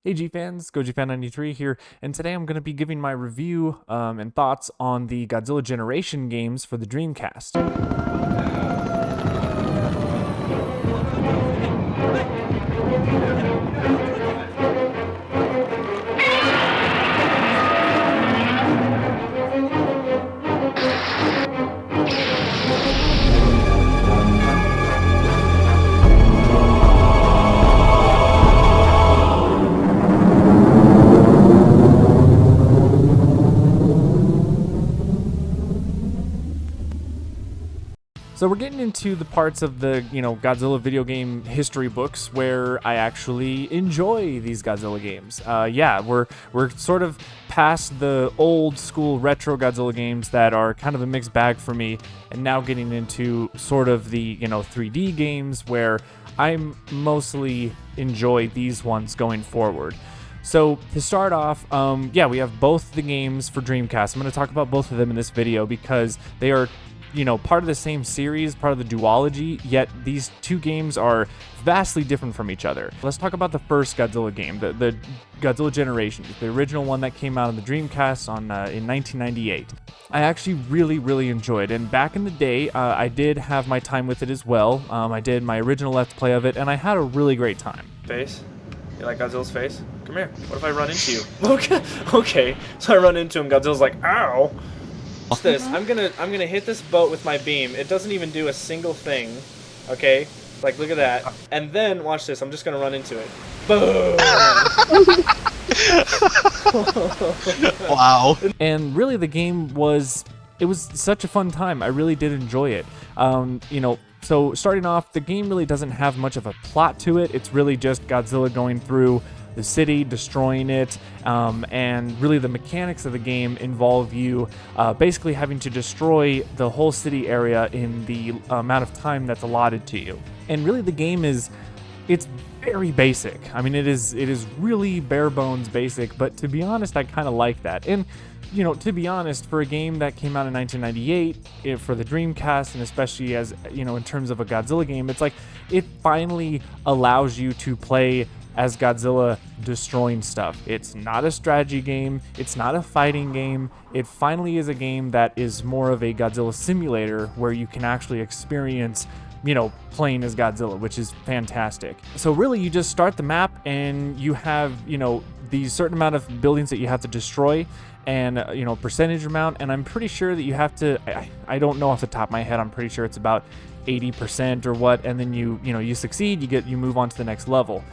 Hey G fans, GojiFan93 here, and today I'm going to be giving my review and thoughts on the Godzilla Generation games for the Dreamcast. So we're getting into the parts of the, Godzilla video game history books where I actually enjoy these Godzilla games. We're sort of past the old school retro Godzilla games that are kind of a mixed bag for me, and now getting into sort of the, 3D games where I mostly enjoy these ones going forward. So to start off, we have both the games for Dreamcast. I'm going to talk about both of them in this video because they are part of the same series, part of the Duology, yet these two games are vastly different from each other. Let's talk about the first Godzilla game, the Godzilla Generations, the original one that came out on the Dreamcast in 1998. I actually really enjoyed it, and back in the day, I did have my time with it as well. I did my original Let's Play of it, and I had a really great time. Face? You like Godzilla's face? Come here. What if I run into you? Okay. So I run into him, Godzilla's like, ow! Watch this. I'm gonna hit this boat with my beam. It doesn't even do a single thing. Okay? Like, look at that. And then, watch this. I'm just gonna run into it. Boom! Wow. And really, the game was such a fun time. I really did enjoy it. So starting off, the game really doesn't have much of a plot to it. It's really just Godzilla going through the city, destroying it, and really the mechanics of the game involve you basically having to destroy the whole city area in the amount of time that's allotted to you. And really the game it's very basic. I mean, it is really bare bones basic, but to be honest, I kind of like that. And to be honest, for a game that came out in 1998 for the Dreamcast, and especially as, in terms of a Godzilla game, it's like it finally allows you to play as Godzilla destroying stuff. It's not a strategy game, it's not a fighting game, it finally is a game that is more of a Godzilla simulator where you can actually experience playing as Godzilla, which is fantastic. So really you just start the map and you have, these certain amount of buildings that you have to destroy and, percentage amount, and I'm pretty sure that you have to, I don't know off the top of my head, I'm pretty sure it's about 80% or what, and then you succeed, you move on to the next level.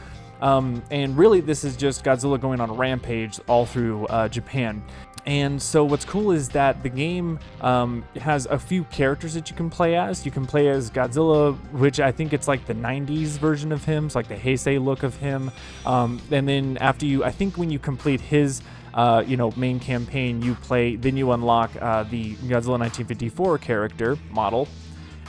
And really this is just Godzilla going on a rampage all through Japan. And so what's cool is that the game has a few characters that you can play as. You can play as Godzilla, which I think it's like the 90s version of him. It's like the Heisei look of him. And then I think when you complete his main campaign, you unlock the Godzilla 1954 character model.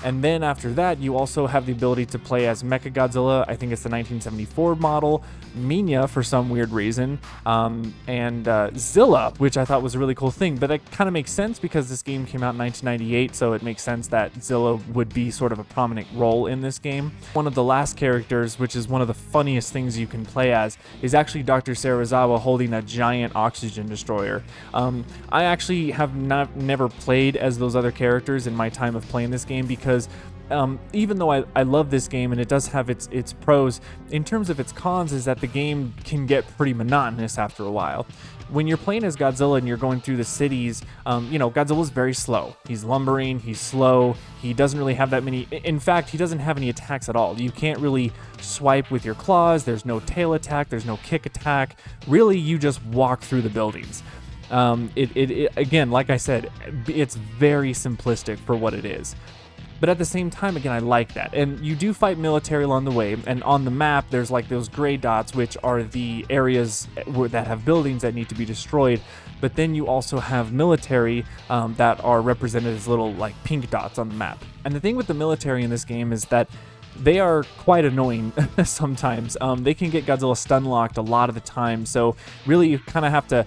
And then after that, you also have the ability to play as Mechagodzilla. I think it's the 1974 model, Minya for some weird reason, and Zilla, which I thought was a really cool thing. But that kind of makes sense because this game came out in 1998, so it makes sense that Zilla would be sort of a prominent role in this game. One of the last characters, which is one of the funniest things you can play as, is actually Dr. Serizawa holding a giant oxygen destroyer. I actually have never played as those other characters in my time of playing this game because even though I love this game and it does have its pros, in terms of its cons is that the game can get pretty monotonous after a while. When you're playing as Godzilla and you're going through the cities, Godzilla's very slow. He's lumbering, he's slow, he doesn't really have that many, in fact, he doesn't have any attacks at all. You can't really swipe with your claws, there's no tail attack, there's no kick attack. Really, you just walk through the buildings. Again, like I said, it's very simplistic for what it is. But at the same time, again, I like that. And you do fight military along the way, and on the map, there's like those gray dots, which are the areas that have buildings that need to be destroyed. But then you also have military that are represented as little like pink dots on the map. And the thing with the military in this game is that they are quite annoying sometimes. They can get Godzilla stun locked a lot of the time, so really you kind of have to,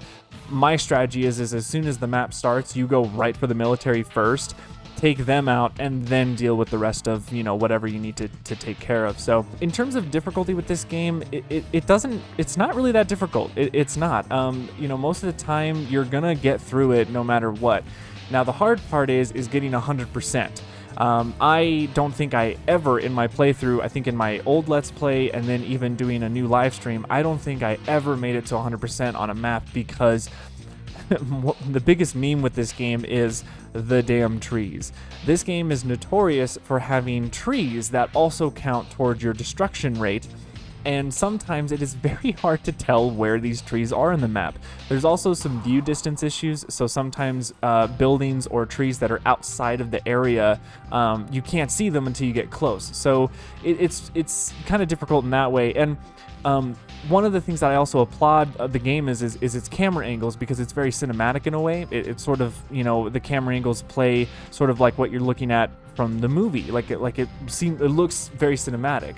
my strategy is as soon as the map starts, you go right for the military first, take them out, and then deal with the rest of, whatever you need to take care of. So in terms of difficulty with this game, it's not really that difficult. It's not. Most of the time you're gonna get through it no matter what. Now the hard part is getting 100%. I don't think I ever in my playthrough, I think in my old Let's Play and then even doing a new live stream, I don't think I ever made it to 100% on a map because the biggest meme with this game is the damn trees. This game is notorious for having trees that also count towards your destruction rate, and sometimes it is very hard to tell where these trees are in the map. There's also some view distance issues, so sometimes buildings or trees that are outside of the area, you can't see them until you get close. So it's kind of difficult in that way. And one of the things that I also applaud the game is its camera angles, because it's very cinematic in a way. It's sort of, the camera angles play sort of like what you're looking at from the movie. It looks very cinematic.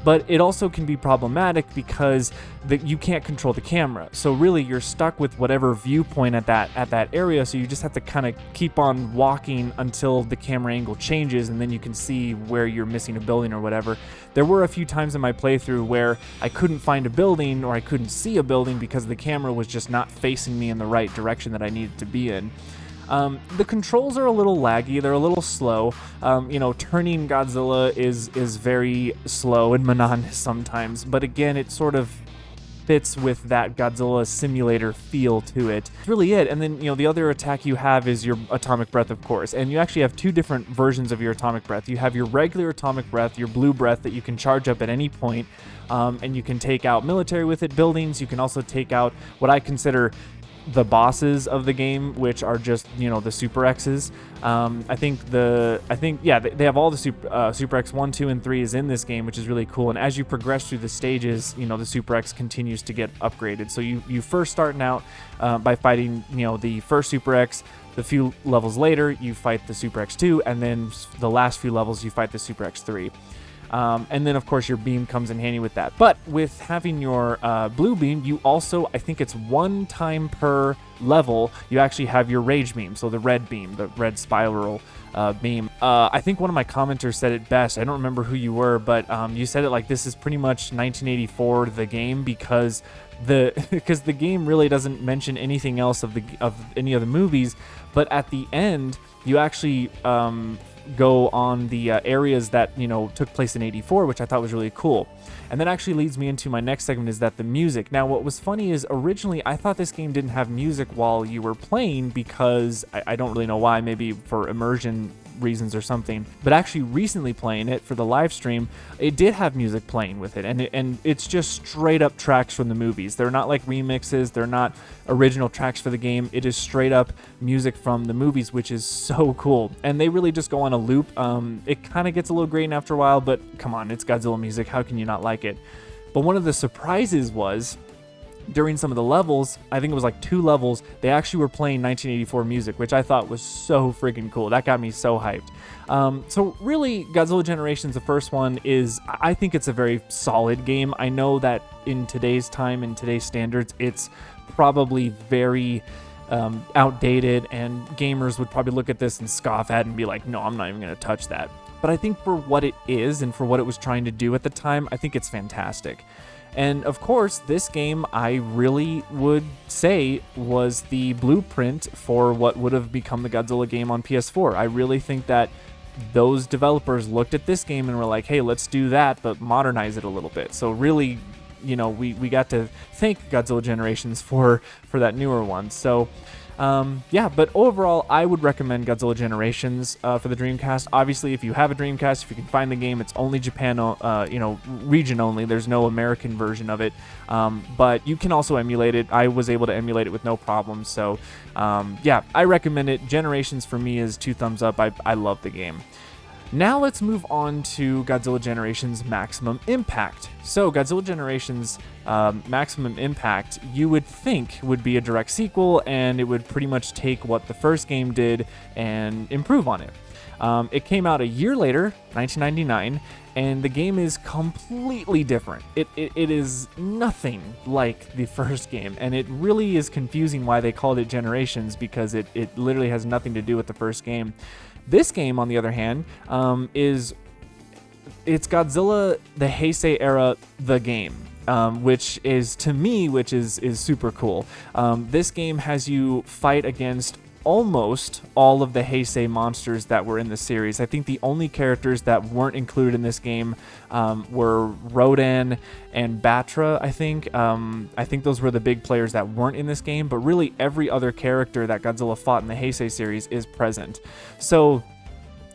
But it also can be problematic because you can't control the camera. So really you're stuck with whatever viewpoint at that area, so you just have to kind of keep on walking until the camera angle changes, and then you can see where you're missing a building or whatever. There were a few times in my playthrough where I couldn't find a building or I couldn't see a building because the camera was just not facing me in the right direction that I needed to be in. The controls are a little laggy, they're a little slow. Turning Godzilla is very slow and monotonous sometimes, but again, it sort of fits with that Godzilla simulator feel to it. That's really it. And then, the other attack you have is your atomic breath, of course, and you actually have two different versions of your atomic breath. You have your regular atomic breath, your blue breath that you can charge up at any point, and you can take out military with it, buildings. You can also take out what I consider the bosses of the game, which are just the Super X's. I think they have all the Super X 1, 2, and 3 is in this game, which is really cool. And as you progress through the stages, the Super X continues to get upgraded. So you first starting out by fighting the first Super X. The few levels later, you fight the Super X2, and then the last few levels, you fight the Super X3. And then, of course, your beam comes in handy with that. But with having your blue beam, you also, I think it's one time per level, you actually have your rage beam, so the red beam, the red spiral beam. I think one of my commenters said it best. I don't remember who you were, but you said it like this is pretty much 1984 the game, because the game really doesn't mention anything else of any of the movies, but at the end, you actually go on the areas that took place in 84, which I thought was really cool. And that actually leads me into my next segment, is that the music. Now what was funny is originally I thought this game didn't have music while you were playing, because I don't really know why, maybe for immersion reasons or something, but actually recently playing it for the live stream, it did have music playing with it, and it's just straight up tracks from the movies. They're not like remixes, they're not original tracks for the game. It is straight up music from the movies, which is so cool, and they really just go on a loop. It kind of gets a little grating after a while, but come on, it's Godzilla music, how can you not like it? But one of the surprises was, during some of the levels, I think it was like 2 levels, they actually were playing 1984 music, which I thought was so freaking cool. That got me so hyped. So really, Godzilla Generations, the first one, I think it's a very solid game. I know that in today's time, in today's standards, it's probably very outdated, and gamers would probably look at this and scoff at it and be like, no, I'm not even going to touch that. But I think for what it is and for what it was trying to do at the time, I think it's fantastic. And of course, this game, I really would say, was the blueprint for what would have become the Godzilla game on PS4. I really think that those developers looked at this game and were like, hey, let's do that, but modernize it a little bit. So really, we got to thank Godzilla Generations for that newer one. So but overall, I would recommend Godzilla Generations for the Dreamcast. Obviously, if you have a Dreamcast, if you can find the game, it's only Japan, region only. There's no American version of it, but you can also emulate it. I was able to emulate it with no problem. So, I recommend it. Generations for me is 2 thumbs up. I love the game. Now let's move on to Godzilla Generations Maximum Impact. So Godzilla Generations Maximum Impact, you would think would be a direct sequel, and it would pretty much take what the first game did and improve on it. It came out a year later, 1999, and the game is completely different. It is nothing like the first game, and it really is confusing why they called it Generations, because it literally has nothing to do with the first game. This game, on the other hand, it's Godzilla the Heisei era, the game. Which is, to me, is super cool. This game has you fight against almost all of the Heisei monsters that were in the series. I think the only characters that weren't included in this game were Rodan and Batra, I think. I think those were the big players that weren't in this game, but really every other character that Godzilla fought in the Heisei series is present. So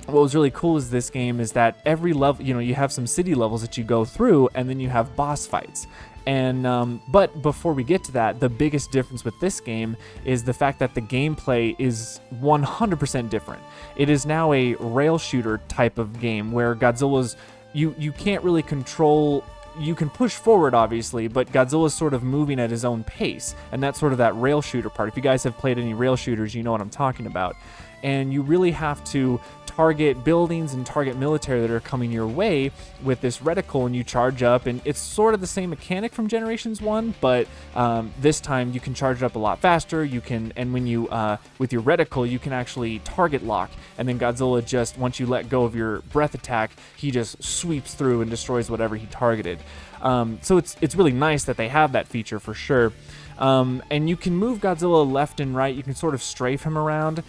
what was really cool is this game is that every level, you have some city levels that you go through, and then you have boss fights. And but before we get to that, the biggest difference with this game is the fact that the gameplay is 100% different. It is now a rail shooter type of game where Godzilla's you can't really control. You can push forward, obviously, but Godzilla's sort of moving at his own pace, and that's sort of that rail shooter part. If you guys have played any rail shooters, you know what I'm talking about. And you really have to target buildings and target military that are coming your way with this reticle, and you charge up, and it's sort of the same mechanic from Generations 1, but this time you can charge it up a lot faster. You can, and when you with your reticle, you can actually target lock, and then Godzilla, just once you let go of your breath attack, he just sweeps through and destroys whatever he targeted. So it's really nice that they have that feature for sure. And you can move Godzilla left and right. You can sort of strafe him around.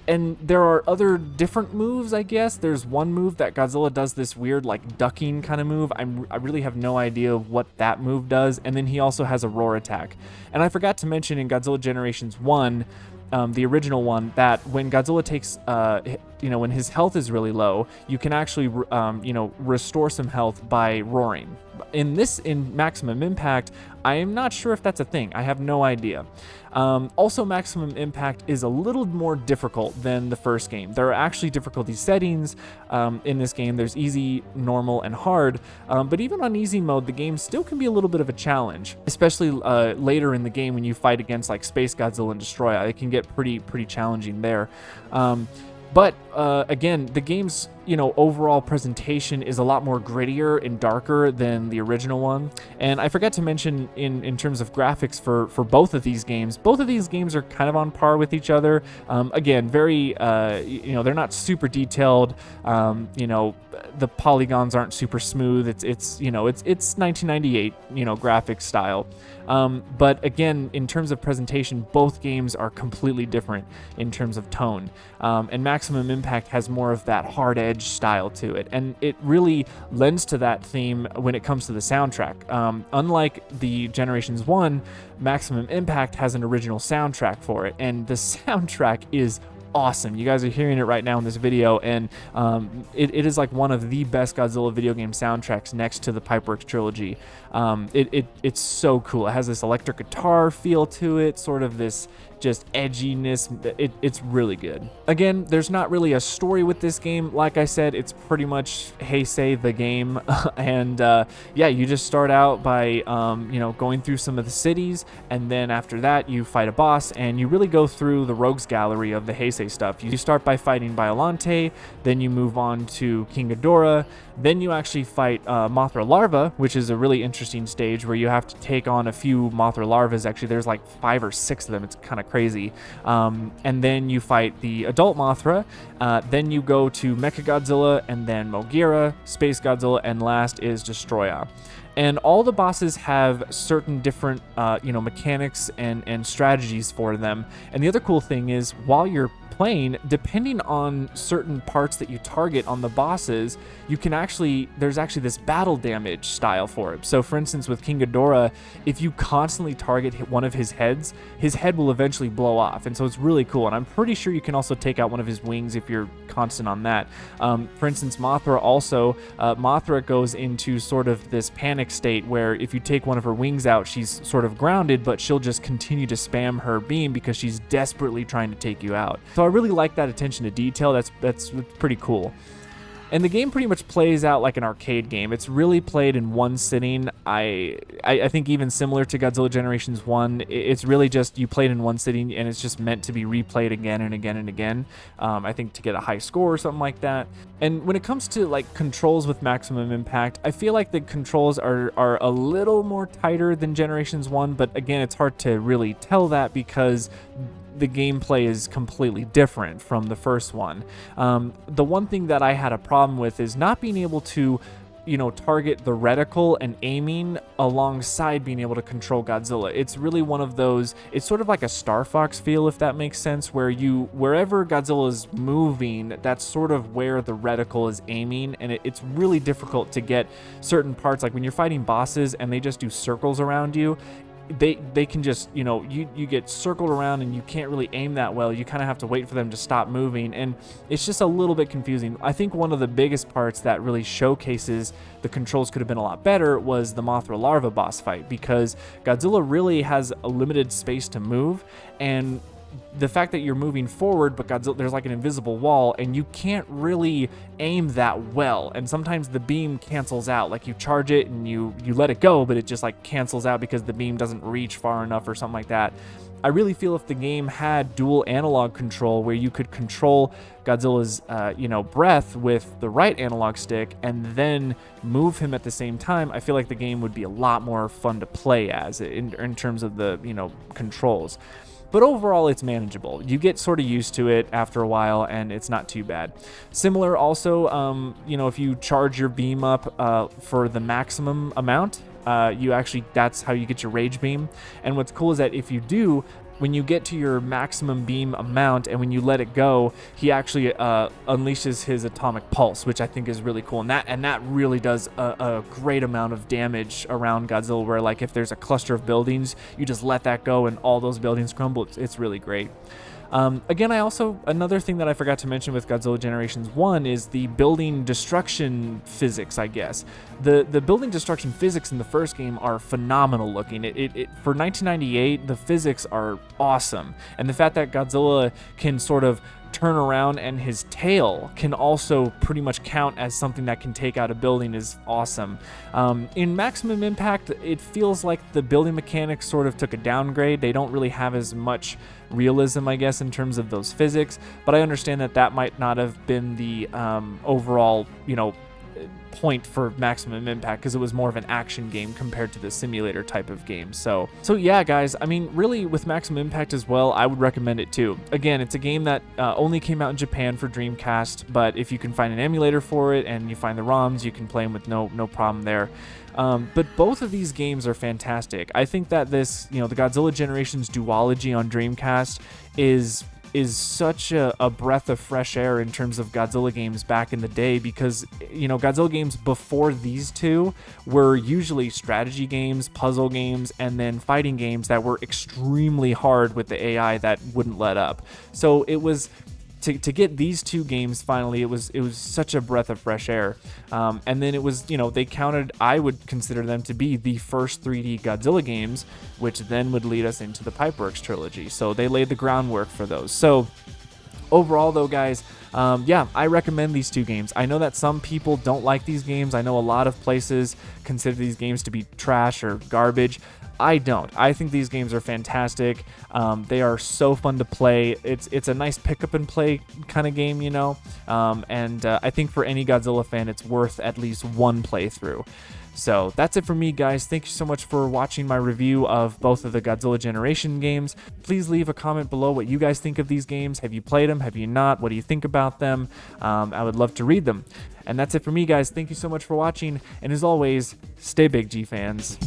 And there are other different moves, I guess. There's one move that Godzilla does, this weird like ducking kind of move. I really have no idea what that move does. And then he also has a roar attack. And I forgot to mention in Godzilla Generations 1, the original one, that when Godzilla takes, when his health is really low, you can actually, restore some health by roaring. In Maximum Impact, I am not sure if that's a thing. I have no idea. Also, Maximum Impact is a little more difficult than the first game. There are actually difficulty settings in this game. There's easy, normal, and hard. But even on easy mode, the game still can be a little bit of a challenge, especially later in the game when you fight against like Space Godzilla and Destroya. It can get pretty challenging there. But again, the game's overall presentation is a lot more grittier and darker than the original one. And I forgot to mention in terms of graphics for both of these games are kind of on par with each other. Again, very they're not super detailed. The polygons aren't super smooth. It's 1998 graphics style. But again, in terms of presentation, both games are completely different in terms of tone. And Maximum Impact has more of that hard edge style to it, and it really lends to that theme when it comes to the soundtrack. Unlike the Generations 1, Maximum Impact has an original soundtrack for it, and the soundtrack is awesome. You guys are hearing it right now in this video, and it is like one of the best Godzilla video game soundtracks next to the Pipeworks trilogy. It's so cool. It has this electric guitar feel to it, sort of this just edginess. It's really good. Again, there's not really a story with this game. Like I said, it's pretty much Heisei the game. And you just start out by going through some of the cities, and then after that you fight a boss, and you really go through the rogues gallery of the Heisei stuff. You start by fighting Biollante, then you move on to King Ghidorah, then you actually fight Mothra Larva, which is a really interesting stage where you have to take on a few Mothra Larvas. Actually, there's like 5 or 6 of them. It's kind of crazy. And then you fight the adult Mothra. Then you go to Mechagodzilla, and then Mogira, Space Godzilla, and last is Destroya. And all the bosses have certain different, mechanics and strategies for them. And the other cool thing is, while you're playing, depending on certain parts that you target on the bosses, there's actually this battle damage style for it. So for instance, with King Ghidorah, if you constantly target one of his heads, his head will eventually blow off. And so it's really cool. And I'm pretty sure you can also take out one of his wings if you're constant on that. For instance, Mothra also, Mothra goes into sort of this panic state where if you take one of her wings out, she's sort of grounded, but she'll just continue to spam her beam because she's desperately trying to take you out. So I really like that attention to detail. That's pretty cool. And the game pretty much plays out like an arcade game. It's really played in one sitting. I think even similar to Godzilla Generations 1, it's really just you played in one sitting, and it's just meant to be replayed again and again and again. I think to get a high score or something like that. And when it comes to like controls with Maximum Impact, I feel like the controls are a little more tighter than Generations 1, but again, it's hard to really tell that because the gameplay is completely different from the first one. The one thing that I had a problem with is not being able to, target the reticle and aiming alongside being able to control Godzilla. It's really one of those, it's sort of like a Star Fox feel, if that makes sense, where wherever Godzilla is moving, that's sort of where the reticle is aiming, and it's really difficult to get certain parts, like when you're fighting bosses and they just do circles around you. They can just, you get circled around and you can't really aim that well. You kind of have to wait for them to stop moving, and it's just a little bit confusing. I think one of the biggest parts that really showcases the controls could have been a lot better was the Mothra larva boss fight, because Godzilla really has a limited space to move, and the fact that you're moving forward, but Godzilla, there's like an invisible wall, and you can't really aim that well, and sometimes the beam cancels out. Like you charge it and you let it go, but it just like cancels out because the beam doesn't reach far enough or something like that. I really feel if the game had dual analog control, where you could control Godzilla's breath with the right analog stick and then move him at the same time, I feel like the game would be a lot more fun to play as in terms of the controls. But overall, it's manageable. You get sort of used to it after a while, and it's not too bad. Similar also, if you charge your beam up for the maximum amount, that's how you get your rage beam. And what's cool is that if you do, when you get to your maximum beam amount and when you let it go, he actually unleashes his atomic pulse, which I think is really cool. And that really does a great amount of damage around Godzilla, where like if there's a cluster of buildings, you just let that go and all those buildings crumble. It's really great. Again, another thing that I forgot to mention with Godzilla Generations 1 is the building destruction physics, I guess. The building destruction physics in the first game are phenomenal looking. For 1998, the physics are awesome. And the fact that Godzilla can sort of turn around and his tail can also pretty much count as something that can take out a building is awesome. In Maximum Impact, it feels like the building mechanics sort of took a downgrade. They don't really have as much realism, I guess, in terms of those physics, but I understand that might not have been the overall, point for Maximum Impact, because it was more of an action game compared to the simulator type of game. So yeah, guys, I mean, really with Maximum Impact as well, I would recommend it too. Again, it's a game that only came out in Japan for Dreamcast, but if you can find an emulator for it and you find the ROMs, you can play them with no problem there. But both of these games are fantastic. I think that this, the Godzilla Generations Duology on Dreamcast is such a breath of fresh air in terms of Godzilla games back in the day, because Godzilla games before these two were usually strategy games, puzzle games, and then fighting games that were extremely hard with the AI that wouldn't let up. So it was to get these two games finally, it was such a breath of fresh air. And then it was, they counted, I would consider them to be the first 3D Godzilla games, which then would lead us into the Pipeworks trilogy. So they laid the groundwork for those. So overall though, guys, I recommend these two games. I know that some people don't like these games. I know a lot of places consider these games to be trash or garbage. I don't. I think these games are fantastic. They are so fun to play. It's a nice pick up and play kind of game, and I think for any Godzilla fan, it's worth at least one playthrough. So that's it for me, guys. Thank you so much for watching my review of both of the Godzilla Generation games. Please leave a comment below what you guys think of these games. Have you played them? Have you not? What do you think about them? I would love to read them. And that's it for me, guys. Thank you so much for watching. And as always, stay big, G fans.